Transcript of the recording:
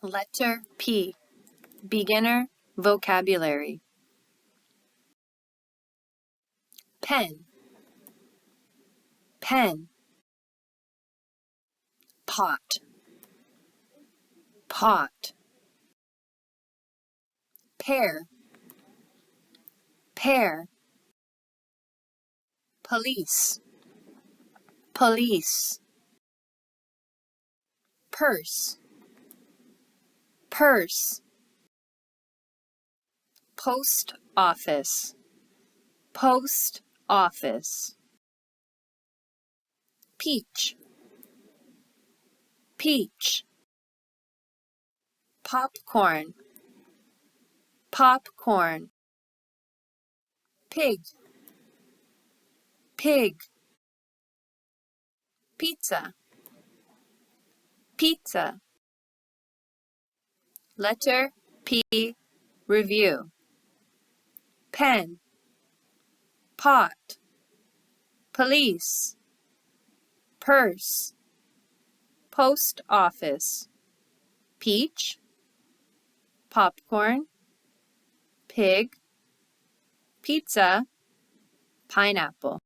Letter P. Beginner vocabulary. Pen, pen. Pot, pot. Pear, pear. Police, police. Purse, purse. Post office, post office. Peach, peach. Popcorn, popcorn. Pig, pig. Pizza, pizza. Letter P. Review. Pen, pot, police, purse, post office. Peach, popcorn, pig, pizza, pineapple.